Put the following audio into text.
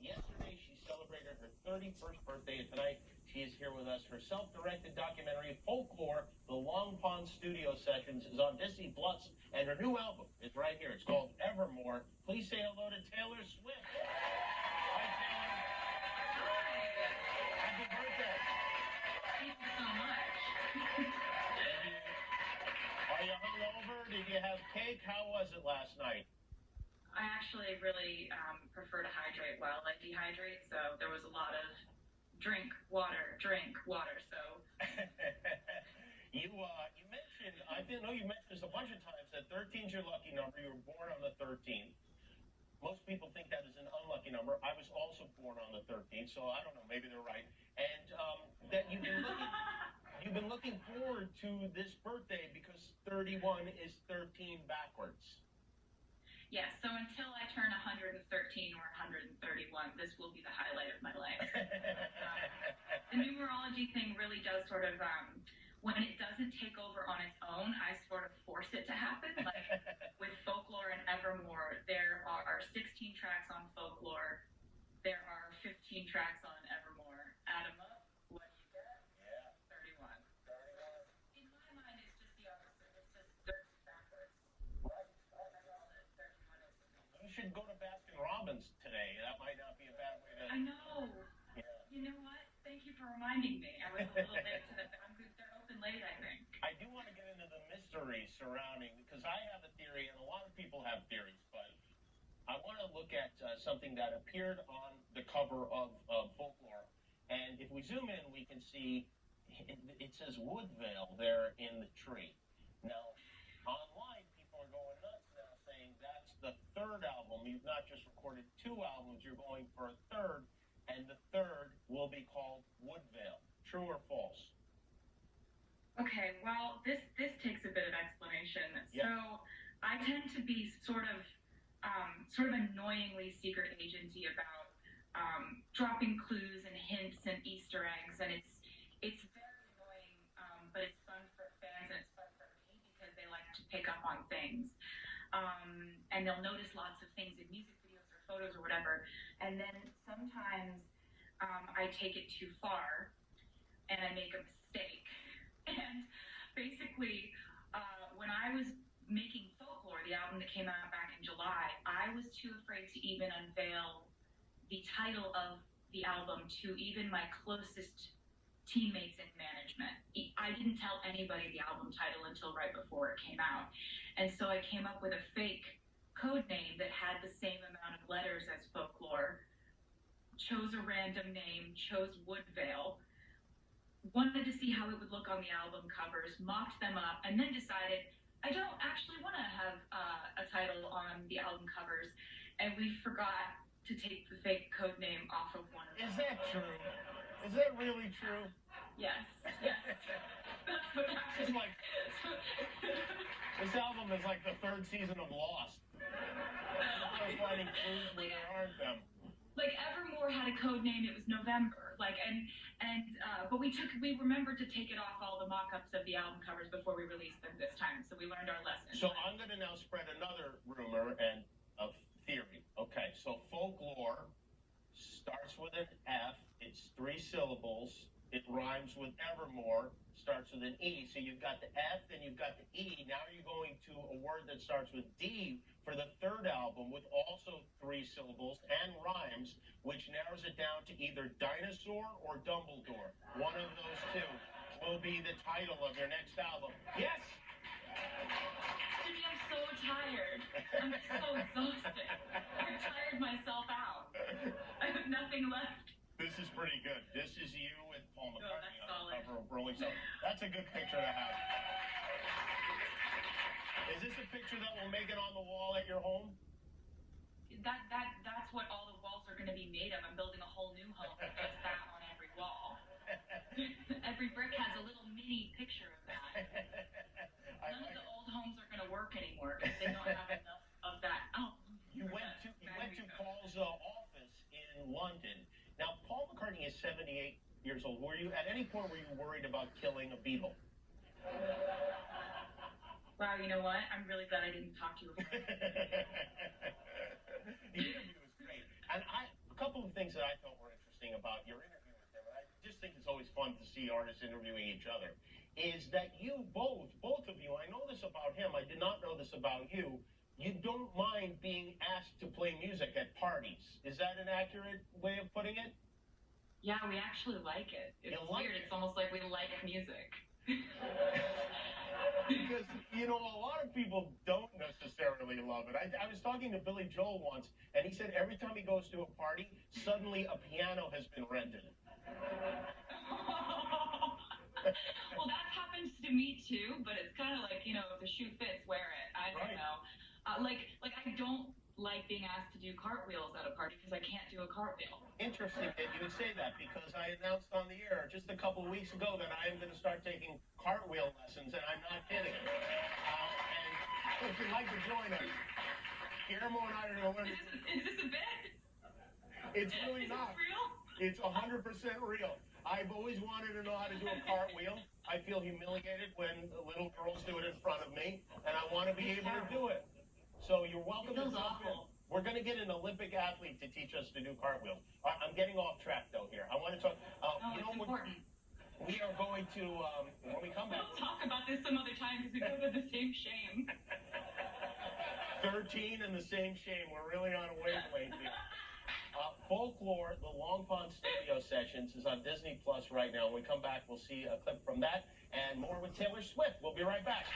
Yesterday, she celebrated her 31st birthday, and tonight she is here with us. Her self-directed documentary, Folklore, The Long Pond Studio Sessions, is on Disney Plus, and her new album is right here. It's called Evermore. Please say hello to Taylor Swift. Hi, Taylor. Happy birthday. Thank you so much. Are you hungover? Did you have cake? How was it last night? I actually really prefer to hydrate well. I dehydrate, so there was a lot of drink water. So you mentioned, I didn't know you mentioned this a bunch of times, that 13 is your lucky number. You were born on the 13th. Most people think that is an unlucky number. I was also born on the 13th, so I don't know, maybe they're right. And that you've been looking forward to this birthday because 31 is 13 backwards. yes, so until I turn 113 or 131, this will be the highlight of my life. The numerology thing really does sort of, when it doesn't take over on its own, I sort of force it to happen. Like with Folklore and Evermore, there are 16 tracks on Folklore. There are 15 tracks on Evermore. Add them up, what do you get? Yeah. 31. 31. In my mind, it's just the opposite. It's just 13 backwards. Right. That's all that 31 is to me. You should go to Baskin Robbins today. That might not be a bad way to... I know. Yeah. You know what? Thank you for reminding me. I was a little late to the... They're open late, I think. I do want to get into the mystery surrounding, because I have a theory, and a lot of people have theories, but I want to look at something that appeared on the cover of Folklore. And if we zoom in, we can see it says Woodvale there in the tree. Now, online, people are going nuts now saying that's the third album. You've not just recorded 2 albums, you're going for a third, and the third will be called Woodvale. True or false? Okay, well, this takes a bit of explanation. Yeah. So I tend to be sort of annoyingly secret agency about dropping clues and hints and Easter eggs, and it's very annoying, but it's fun for fans and it's fun for me because they like to pick up on things, and they'll notice lots of things in music videos or photos or whatever, and then sometimes I take it too far and I make a mistake. And basically, when I was making Folklore, the album that came out back in July, I was too afraid to even unveil the title of the album to even my closest teammates in management. I didn't tell anybody the album title until right before it came out. And so I came up with a fake code name that had the same amount of letters as Folklore, chose a random name, chose Woodvale, wanted to see how it would look on the album covers, mocked them up, and then decided I don't actually want to have a title on the album covers, and we forgot to take the fake code name off of one of them. Is that true? Is that really true? Yes. That's what happened. It's like, this album is like the 3rd season of Lost. People are finding clues where there aren't them. Like Evermore had a code name, it was November. But we remembered to take it off all the mock-ups of the album covers before we released them this time, so we learned our lesson. So I'm going to now spread another rumor and a theory. Okay, so Folklore starts with an F, it's 3 syllables, it rhymes with Evermore, starts with an E. So you've got the F, then you've got the E. Now you're going to a word that starts with D for the 3rd album with also 3 syllables and rhymes, which narrows it down to either Dinosaur or Dumbledore. One of those 2 will be the title of your next album. Yes! Jimmy, I'm so tired. I'm so exhausted. I've tired myself out. I have nothing left. This is pretty good. This is you with Paul McCartney on the cover of Rolling Stone. That's a good picture to have. Is this a picture that will make it on the wall at your home? That's what all the walls are going to be made of. I'm building a whole new home with just that on every wall. Every brick has a little mini picture of that. None of the old homes are going to work anymore because they don't have enough of that. Oh, you went to Paul's office in London. Now, Paul McCartney is 78 years old. At any point were you worried about killing a Beatle? Wow, you know what? I'm really glad I didn't talk to you. The interview was great. And a couple of things. us interviewing each other, is that you both of you, I know this about him, I did not know this about you, you don't mind being asked to play music at parties. Is that an accurate way of putting it? Yeah, we actually like it. It's like weird. it? It's almost like we like music. Because, you know, a lot of people don't necessarily love it. I was talking to Billy Joel once, and he said every time he goes to a party, suddenly a piano has been rented. Well, that happens to me too, but it's kind of like, you know, if the shoe fits, wear it. I don't know. Like I don't like being asked to do cartwheels at a party because I can't do a cartwheel. Interesting that you would say that, because I announced on the air just a couple of weeks ago that I am going to start taking cartwheel lessons, and I'm not kidding. And if you'd like to join us, Guillermo and I are going to learn. Is this a bit? It's really not. Real? It's 100% real. I've always wanted to know how to do a cartwheel. I feel humiliated when little girls do it in front of me, and I want to be able to do it. So you're welcome to jump in. We're going to get an Olympic athlete to teach us to do cartwheels. I'm getting off track, though, here. I want to talk. You know, it's important. We are going to, when we come back. We'll talk about this some other time because we go to the same shame. 13 and the same shame. We're really on a wavelength here. Folklore, the Long Pond Studio Sessions, is on Disney Plus right now. When we come back, we'll see a clip from that and more with Taylor Swift. We'll be right back.